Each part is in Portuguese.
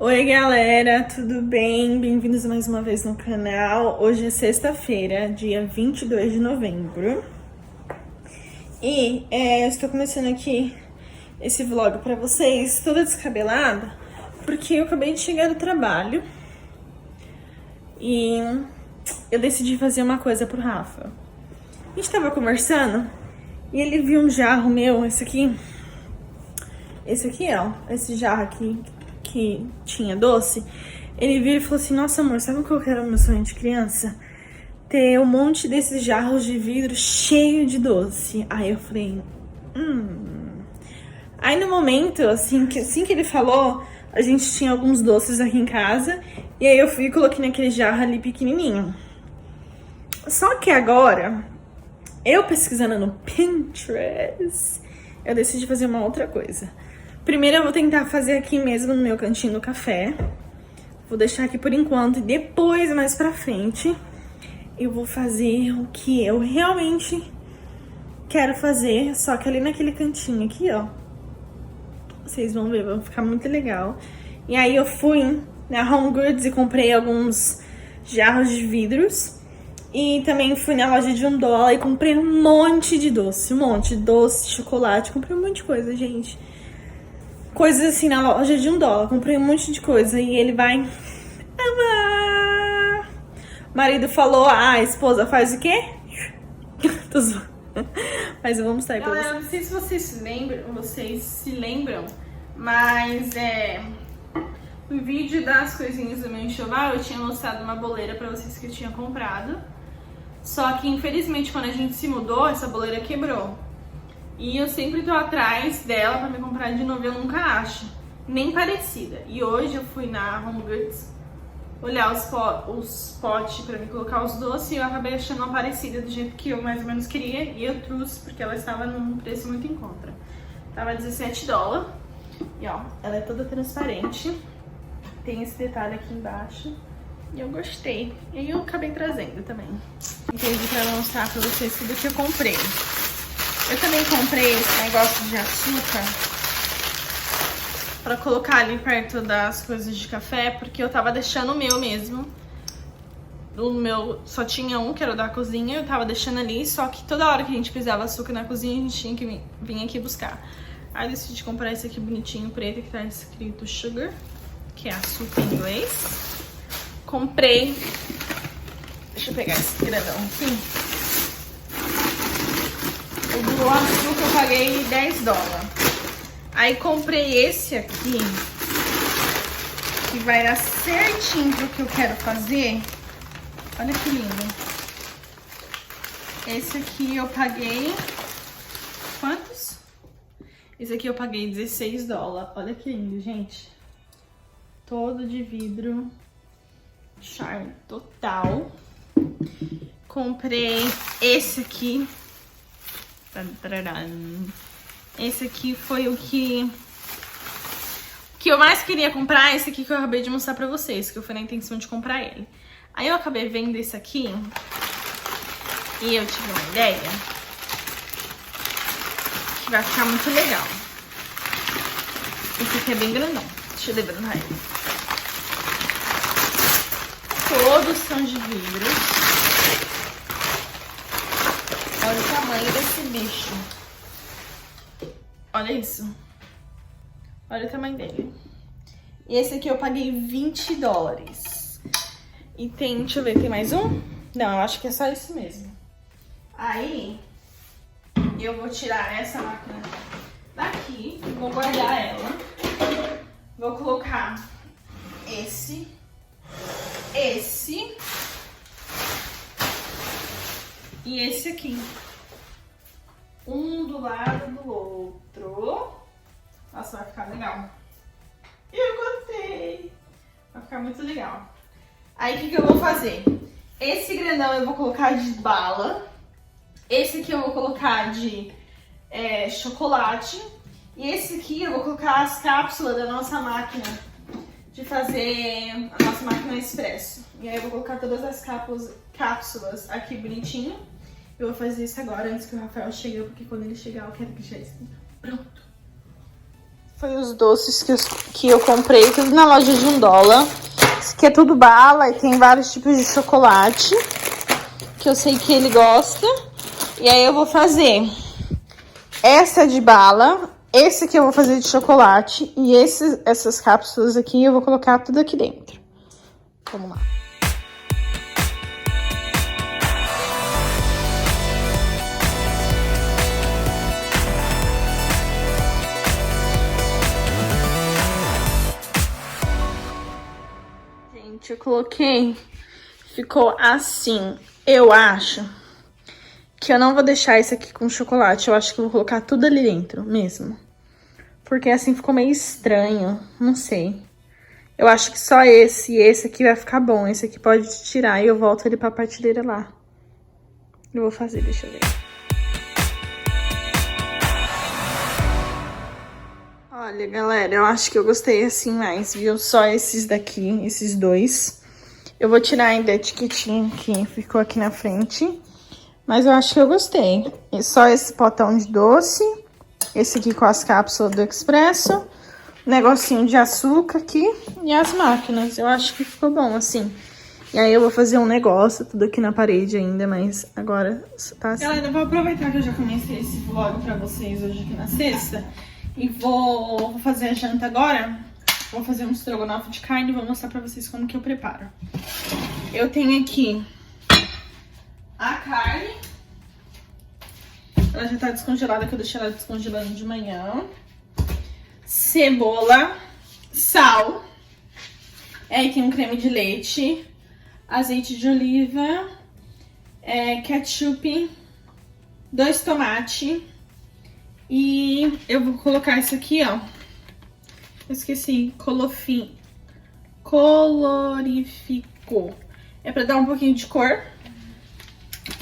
Oi galera, tudo bem? Bem-vindos mais uma vez no canal. Hoje é sexta-feira, dia 22 de novembro. E eu estou começando aqui esse vlog pra vocês, toda descabelada, porque eu acabei de chegar do trabalho e eu decidi fazer uma coisa pro Rafa. A gente tava conversando e ele viu um jarro meu, esse aqui, ó, esse jarro aqui que tinha doce. Ele viu e falou assim: nossa amor, sabe o que eu quero no meu sonho de criança? Ter um monte desses jarros de vidro cheio de doce. Aí eu falei, Aí no momento, assim que ele falou, a gente tinha alguns doces aqui em casa. E aí eu fui e coloquei naquele jarro ali pequenininho. Só que agora, eu pesquisando no Pinterest, eu decidi fazer uma outra coisa. Primeiro eu vou tentar fazer aqui mesmo no meu cantinho do café. Vou deixar aqui por enquanto e depois, mais pra frente, eu vou fazer o que eu realmente quero fazer, só que ali naquele cantinho aqui, ó. Vocês vão ver, vai ficar muito legal. E aí eu fui na Home Goods e comprei alguns jarros de vidros. E também fui na loja de $1 e comprei um monte de doce. Um monte de doce, chocolate, comprei um monte de coisa, gente. Coisas assim na loja de $1. Comprei um monte de coisa e ele vai amar. O marido falou, a esposa faz o quê? Tô zoando. Mas eu vou mostrar aí pra vocês. Galera, não sei se vocês se lembram, mas no vídeo das coisinhas do meu enxoval eu tinha mostrado uma boleira pra vocês que eu tinha comprado. Só que infelizmente quando a gente se mudou, essa boleira quebrou. E eu sempre tô atrás dela pra me comprar de novo, eu nunca acho. Nem parecida. E hoje eu fui na Home Goods olhar os potes pra me colocar os doces e eu acabei achando uma parecida do jeito que eu mais ou menos queria. E eu trouxe porque ela estava num preço muito em conta. Tava $17. E ó, ela é toda transparente. Tem esse detalhe aqui embaixo. E eu gostei. E aí eu acabei trazendo também. Entendi pra mostrar pra vocês tudo que eu comprei. Eu também comprei esse negócio de açúcar pra colocar ali perto das coisas de café, porque eu tava deixando o meu mesmo. O meu só tinha um, que era o da cozinha, eu tava deixando ali, só que toda hora que a gente precisava açúcar na cozinha, a gente tinha que vir aqui buscar. Aí eu decidi comprar esse aqui bonitinho, preto, que tá escrito sugar, que é açúcar em inglês. Comprei, deixa eu pegar esse grandão aqui. O do açúcar eu paguei $10. Aí comprei esse aqui, que vai dar certinho pro que eu quero fazer. Olha que lindo. Esse aqui eu paguei... quantos? Esse aqui eu paguei $16. Olha que lindo, gente. Todo de vidro. Charme total. Comprei esse aqui. Esse aqui foi o que eu mais queria comprar. Esse aqui que eu acabei de mostrar pra vocês, que eu fui na intenção de comprar ele. Aí eu acabei vendo esse aqui e eu tive uma ideia que vai ficar muito legal. Esse aqui é bem grandão. Deixa eu levantar ele. Todos são de vidro. Olha o tamanho desse bicho. Olha isso. Olha o tamanho dele. E esse aqui eu paguei $20. E tem, deixa eu ver, tem mais um? Não, eu acho que é só isso mesmo. Aí, eu vou tirar essa máquina daqui, vou guardar ela. Vou colocar esse e esse aqui. Um do lado do outro. Nossa, vai ficar legal. Eu gostei. Vai ficar muito legal. Aí, o que eu vou fazer? Esse grandão eu vou colocar de bala. Esse aqui eu vou colocar de chocolate. E esse aqui eu vou colocar as cápsulas da nossa máquina de fazer a nossa máquina expresso. E aí eu vou colocar todas as cápsulas aqui bonitinho. Eu vou fazer isso agora, antes que o Rafael chegue, porque quando ele chegar eu quero que já esteja pronto. Foi os doces que eu comprei, tudo na loja de $1. Isso aqui é tudo bala e tem vários tipos de chocolate, que eu sei que ele gosta. E aí eu vou fazer essa de bala, esse aqui eu vou fazer de chocolate e essas cápsulas aqui eu vou colocar tudo aqui dentro. Vamos lá. Gente, eu coloquei, ficou assim. Eu acho que eu não vou deixar esse aqui com chocolate. Eu acho que eu vou colocar tudo ali dentro mesmo. Porque assim ficou meio estranho. Não sei. Eu acho que só esse e esse aqui vai ficar bom. Esse aqui pode tirar e eu volto ele pra prateleira lá. Eu vou fazer, deixa eu ver. Olha, galera, eu acho que eu gostei assim mais, viu? Só esses daqui, esses dois. Eu vou tirar ainda a etiquetinha que ficou aqui na frente. Mas eu acho que eu gostei. E só esse potão de doce. Esse aqui com as cápsulas do Expresso. Negocinho de açúcar aqui. E as máquinas. Eu acho que ficou bom, assim. E aí eu vou fazer um negócio, tudo aqui na parede ainda, mas agora tá assim. Galera, eu vou aproveitar que eu já comecei esse vlog pra vocês hoje aqui na sexta. E vou fazer a janta agora. Vou fazer um estrogonofe de carne e vou mostrar pra vocês como que eu preparo. Eu tenho aqui a carne. Ela já tá descongelada, que eu deixei ela descongelando de manhã. Cebola, sal. Aí tem um creme de leite, azeite de oliva, ketchup, 2 tomates. E eu vou colocar isso aqui, ó. Eu esqueci, colorificou. É pra dar um pouquinho de cor.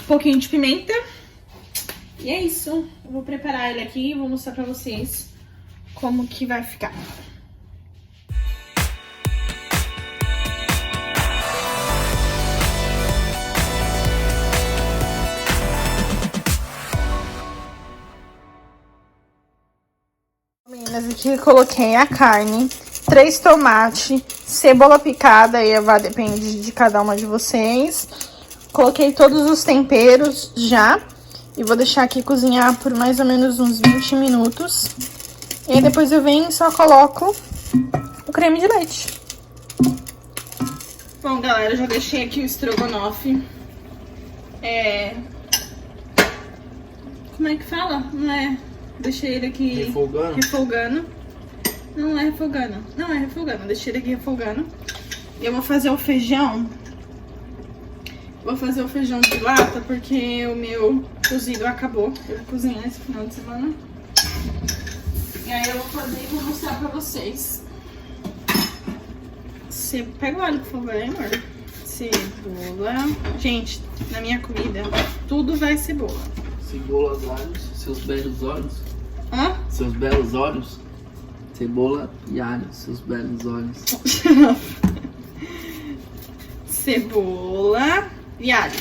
Um pouquinho de pimenta. E é isso. Eu vou preparar ele aqui e vou mostrar pra vocês como que vai ficar. Meninas, aqui eu coloquei a carne, 3 tomates, cebola picada, aí depende de cada uma de vocês. Coloquei todos os temperos já e vou deixar aqui cozinhar por mais ou menos uns 20 minutos. E aí depois eu venho e só coloco o creme de leite. Bom, galera, eu já deixei aqui o estrogonofe. Como é que fala? Não é... Deixei ele aqui refogando. Não é refogando. Não é refogando. Deixei ele aqui refogando. E eu vou fazer o feijão. Vou fazer o feijão de lata porque o meu cozido acabou. Eu vou cozinhar esse final de semana. E aí eu vou fazer e vou mostrar pra vocês. Pega o alho, por favor, hein, amor? Cebola. Gente, na minha comida, tudo vai cebola. Cebola, alhos, seus belos olhos. Hã? Seus belos olhos. Cebola e alho, seus belos olhos. Cebola e alho.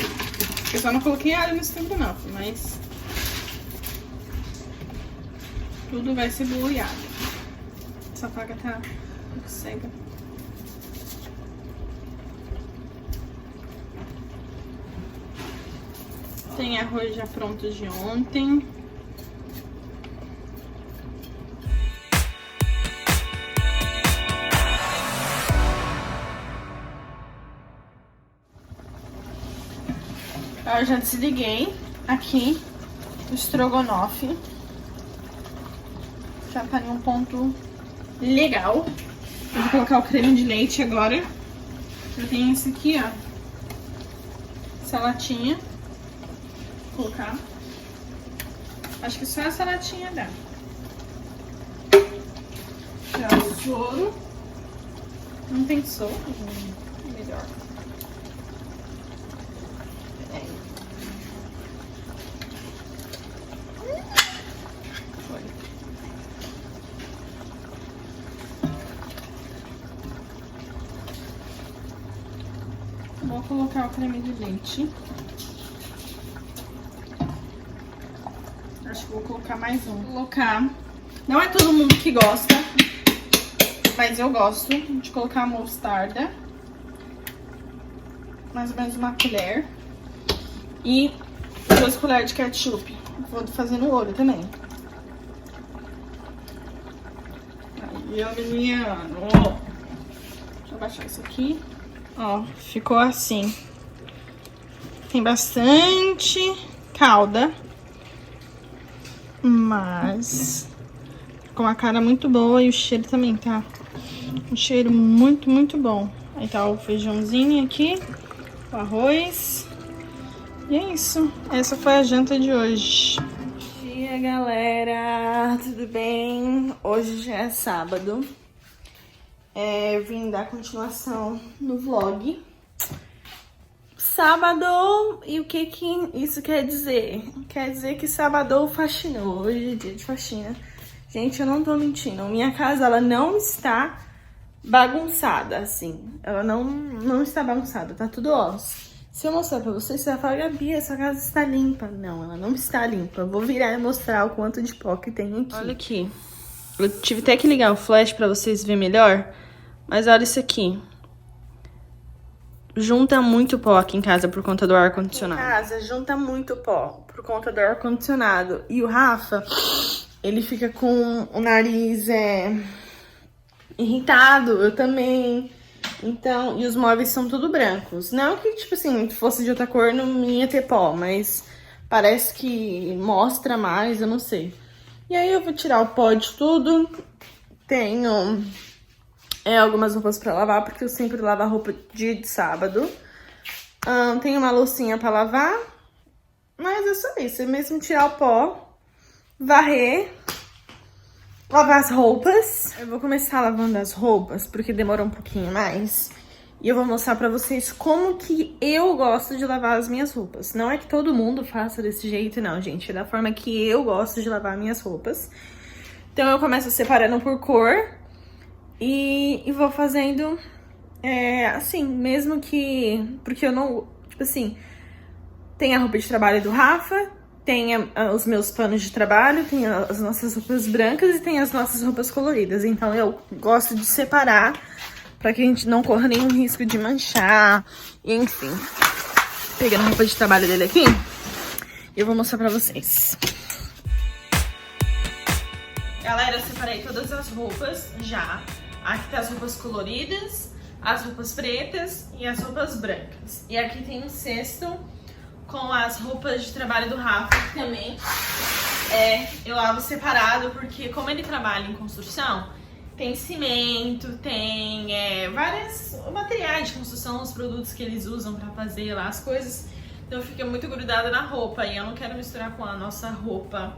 Eu só não coloquei alho no estrogonofe, mas tudo vai cebola e alho. Essa faca tá muito cega. Tem arroz já pronto de ontem. Eu já desliguei aqui o estrogonofe. Já tá em um ponto legal. Eu vou colocar o creme de leite agora. Eu tenho esse aqui, ó. Essa latinha. Vou colocar. Acho que só essa latinha dá. Já o soro. Não tem soro? Melhor. Vou colocar o creme de leite. Acho que vou colocar mais um. Vou colocar Não é todo mundo que gosta, mas eu gosto de colocar mostarda. Mais ou menos uma colher. E 2 colheres de ketchup. Vou fazer no olho também. Aí, menino. Deixa eu baixar isso aqui. Ó, ficou assim. Tem bastante calda. Mas com uma cara muito boa e o cheiro também tá. Um cheiro muito, muito bom. Aí tá o feijãozinho aqui. O arroz. E é isso. Essa foi a janta de hoje. Bom dia, galera. Tudo bem? Hoje já é sábado. Eu vim dar continuação no vlog. Sábado, e o que isso quer dizer? Quer dizer que sábado faxinou. Hoje é dia de faxina. Gente, eu não tô mentindo. Minha casa, ela não está bagunçada, assim. Ela não está bagunçada. Tá tudo ó. Se eu mostrar pra vocês, você vai falar, Gabi, essa casa está limpa. Não, ela não está limpa. Eu vou virar e mostrar o quanto de pó que tem aqui. Olha aqui. Eu tive até que ligar o flash pra vocês verem melhor. Mas olha isso aqui. Junta muito pó aqui em casa por conta do ar-condicionado. Em casa, junta muito pó por conta do ar-condicionado. E o Rafa, ele fica com o nariz irritado. Eu também. Então, e os móveis são tudo brancos. Não que, tipo assim, fosse de outra cor não ia ter pó, mas parece que mostra mais, eu não sei. E aí eu vou tirar o pó de tudo. Tenho algumas roupas pra lavar, porque eu sempre lavo a roupa dia de sábado. Tenho uma loucinha pra lavar. Mas é só isso, é mesmo tirar o pó, varrer, lavar as roupas. Eu vou começar lavando as roupas, porque demora um pouquinho mais. E eu vou mostrar pra vocês como que eu gosto de lavar as minhas roupas. Não é que todo mundo faça desse jeito, não, gente. É da forma que eu gosto de lavar minhas roupas. Então eu começo separando por cor. E vou fazendo assim, mesmo que... Porque eu não... Tipo assim, tem a roupa de trabalho do Rafa... Tem os meus panos de trabalho, tem as nossas roupas brancas e tem as nossas roupas coloridas. Então eu gosto de separar pra que a gente não corra nenhum risco de manchar. E enfim, pegando a roupa de trabalho dele aqui, eu vou mostrar pra vocês. Galera, eu separei todas as roupas já. Aqui tá as roupas coloridas, as roupas pretas e as roupas brancas. E aqui tem um cesto com as roupas de trabalho do Rafa também. Eu lavo separado, porque como ele trabalha em construção, tem cimento, tem vários materiais de construção, os produtos que eles usam pra fazer lá as coisas. Então fica muito grudada na roupa e eu não quero misturar com a nossa roupa.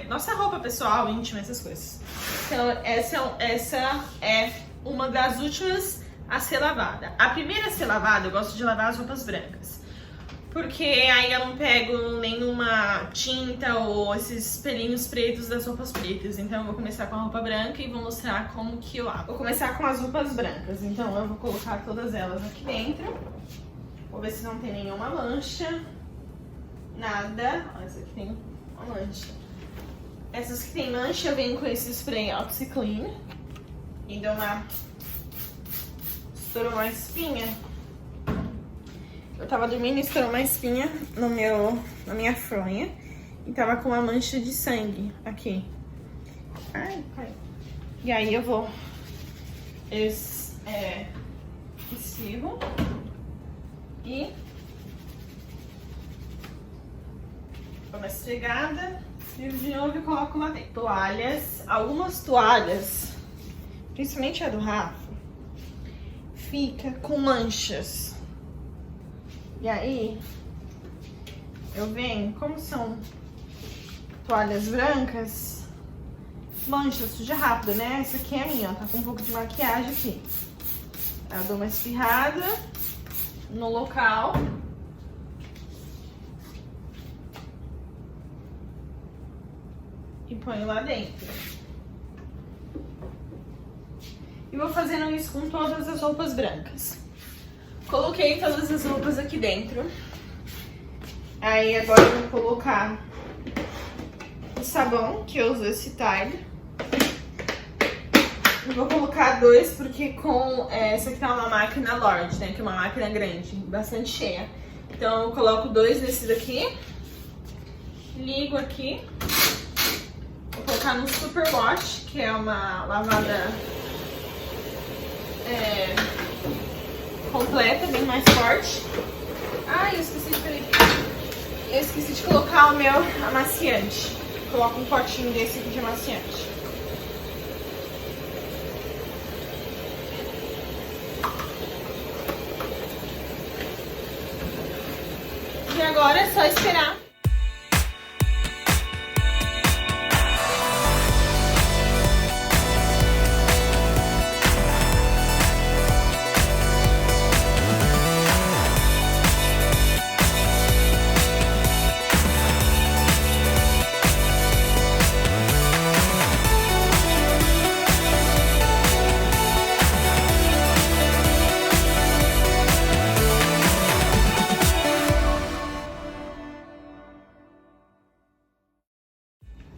Nossa roupa pessoal, íntima, essas coisas. Então essa é uma das últimas a ser lavada. A primeira a ser lavada, eu gosto de lavar as roupas brancas. Porque aí eu não pego nenhuma tinta ou esses pelinhos pretos das roupas pretas. Então eu vou começar com a roupa branca e vou mostrar como que eu lavo. Vou começar com as roupas brancas. Então eu vou colocar todas elas aqui dentro. Vou ver se não tem nenhuma mancha. Nada. Ó, essa aqui tem uma mancha. Essas que tem mancha eu venho com esse spray OxiClean. E dou estourou uma espinha. Eu tava dormindo e estourou uma espinha na minha fronha. E tava com uma mancha de sangue aqui. Ai, caiu. E aí eu vou... esfirro. E... dou uma esfregada. Esfirro de novo e coloco lá dentro. Toalhas. Algumas toalhas, principalmente a do Rafa, fica com manchas. E aí, eu venho, como são toalhas brancas, mancha, suja rápido, né? Essa aqui é a minha, ó, tá com um pouco de maquiagem aqui. Eu dou uma espirrada no local. E ponho lá dentro. E vou fazendo isso com todas as roupas brancas. Coloquei todas as roupas aqui dentro. Aí agora eu vou colocar os sabão, que eu uso esse Tide. Eu vou colocar 2 porque com essa aqui tá uma máquina large, né? Que é uma máquina grande, bastante cheia. Então eu coloco 2 desses aqui. Ligo aqui. Vou colocar no Super Wash, que é uma lavada completa, bem mais forte. Ah, eu esqueci de colocar o meu amaciante. Coloco um potinho desse aqui de amaciante. E agora é só esperar.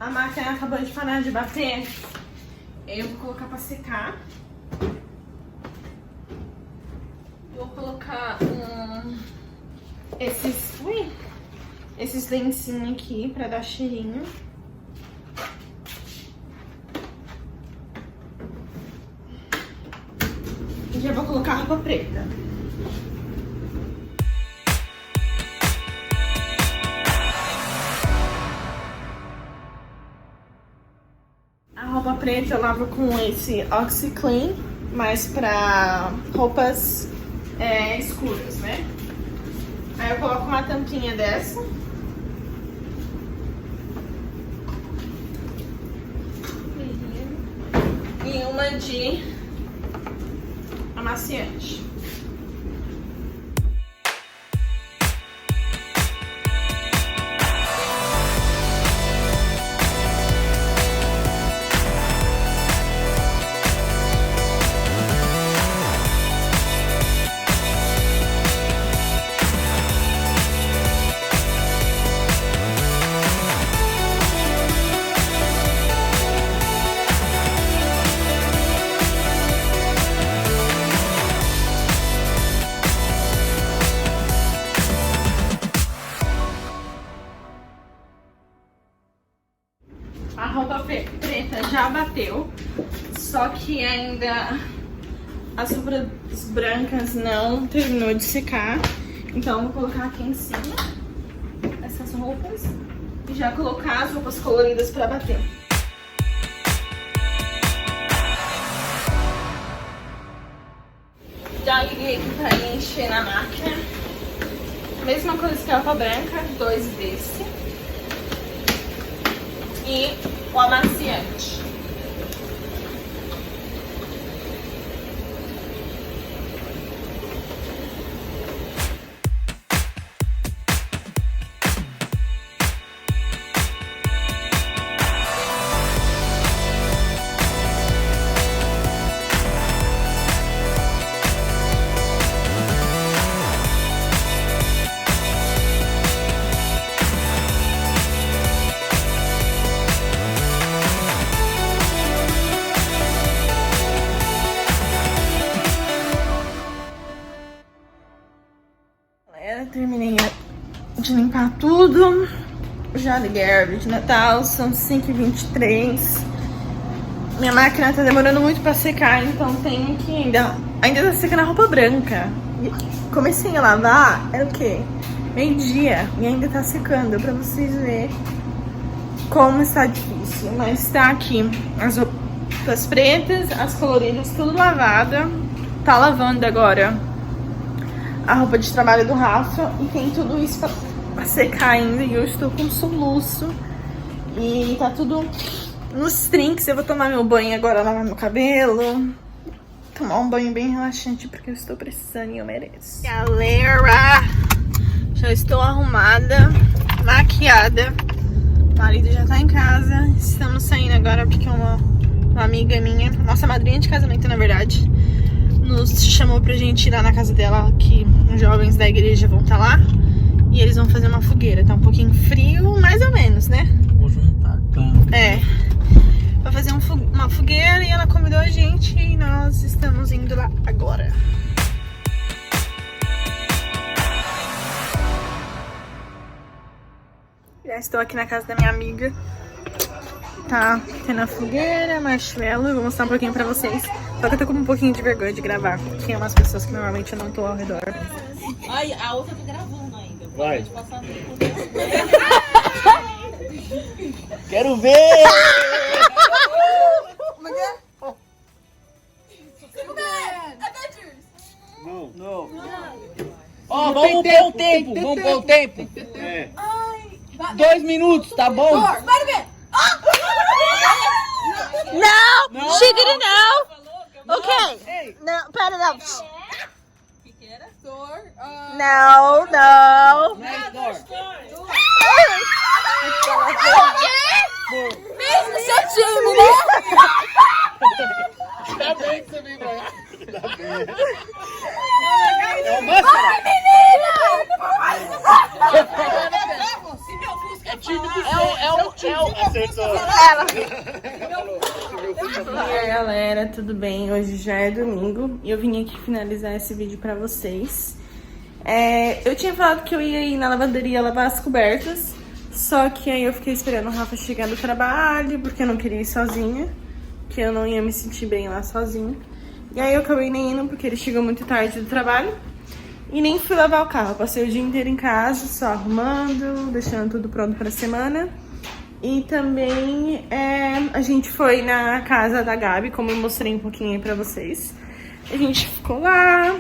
A máquina acabou de parar de bater. Eu vou colocar pra secar. Vou colocar esses lencinhos aqui pra dar cheirinho. E já vou colocar a roupa preta. A roupa preta eu lavo com esse OxiClean, mas pra roupas escuras, né? Aí eu coloco uma tampinha dessa. E uma de amaciante. A roupa preta já bateu, só que ainda as roupas brancas não terminou de secar. Então eu vou colocar aqui em cima essas roupas e já colocar as roupas coloridas pra bater. Já liguei aqui pra encher na máquina. Mesma coisa que a roupa branca, 2 desse. E o amaciante. Terminei de limpar tudo. Já liguei a árvore de Natal. São 5h23. Minha máquina tá demorando muito pra secar, então tenho que ainda tá secando a roupa branca. Comecei a lavar, era o quê? Meio-dia e ainda tá secando, pra vocês verem como está difícil. Mas tá aqui as roupas pretas, as coloridas, tudo lavada. Tá lavando agora a roupa de trabalho do Rafa e tem tudo isso pra secar ainda. E eu estou com soluço e tá tudo nos trinques. Eu vou tomar meu banho agora, lavar meu cabelo, tomar um banho bem relaxante porque eu estou precisando e eu mereço. Galera, já estou arrumada, maquiada, o marido já tá em casa. Estamos saindo agora porque uma amiga minha, nossa madrinha de casamento na verdade, nos chamou pra gente ir lá na casa dela, que os jovens da igreja vão estar lá. E eles vão fazer uma fogueira. Tá um pouquinho frio, mais ou menos, né? Vou juntar cana. pra fazer uma fogueira e ela convidou a gente e nós estamos indo lá agora. Já estou aqui na casa da minha amiga. Tá tendo a fogueira, marshmallow. Eu vou mostrar um pouquinho pra vocês. Só que eu tô com um pouquinho de vergonha de gravar. Tinha umas pessoas que normalmente eu não tô ao redor. Ai, a outra tá gravando ainda. Vai. Pode passar Quero ver! Não. Ó, vamos pôr o tempo. Vamos pôr o tempo. 2 minutos, tá bom? Não! She didn't know! Ok! Não, pera, não. Não, não! Seu time, né? Ainda bem que você veio pra cá. Ainda bem. Vai, menina! E aí, galera, tudo bem? Hoje já é domingo e eu vim aqui finalizar esse vídeo pra vocês. Eu tinha falado que eu ia ir na lavanderia lavar as cobertas, só que aí eu fiquei esperando o Rafa chegar do trabalho, porque eu não queria ir sozinha, que eu não ia me sentir bem lá sozinha. E aí eu acabei nem indo, porque ele chegou muito tarde do trabalho. E nem fui lavar o carro, eu passei o dia inteiro em casa, só arrumando, deixando tudo pronto pra semana. E também a gente foi na casa da Gabi, como eu mostrei um pouquinho aí pra vocês. A gente ficou lá,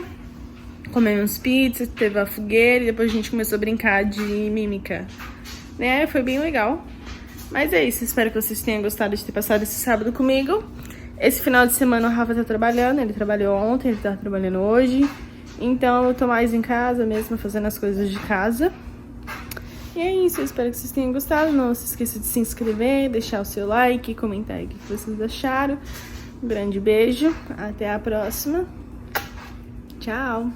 comemos pizza, teve a fogueira e depois a gente começou a brincar de mímica. Né? Foi bem legal. Mas é isso, espero que vocês tenham gostado de ter passado esse sábado comigo. Esse final de semana o Rafa tá trabalhando, ele trabalhou ontem, ele tá trabalhando hoje. Então eu tô mais em casa mesmo, fazendo as coisas de casa. E é isso, eu espero que vocês tenham gostado. Não se esqueça de se inscrever, deixar o seu like, comentar aí o que vocês acharam. Um grande beijo, até a próxima. Tchau!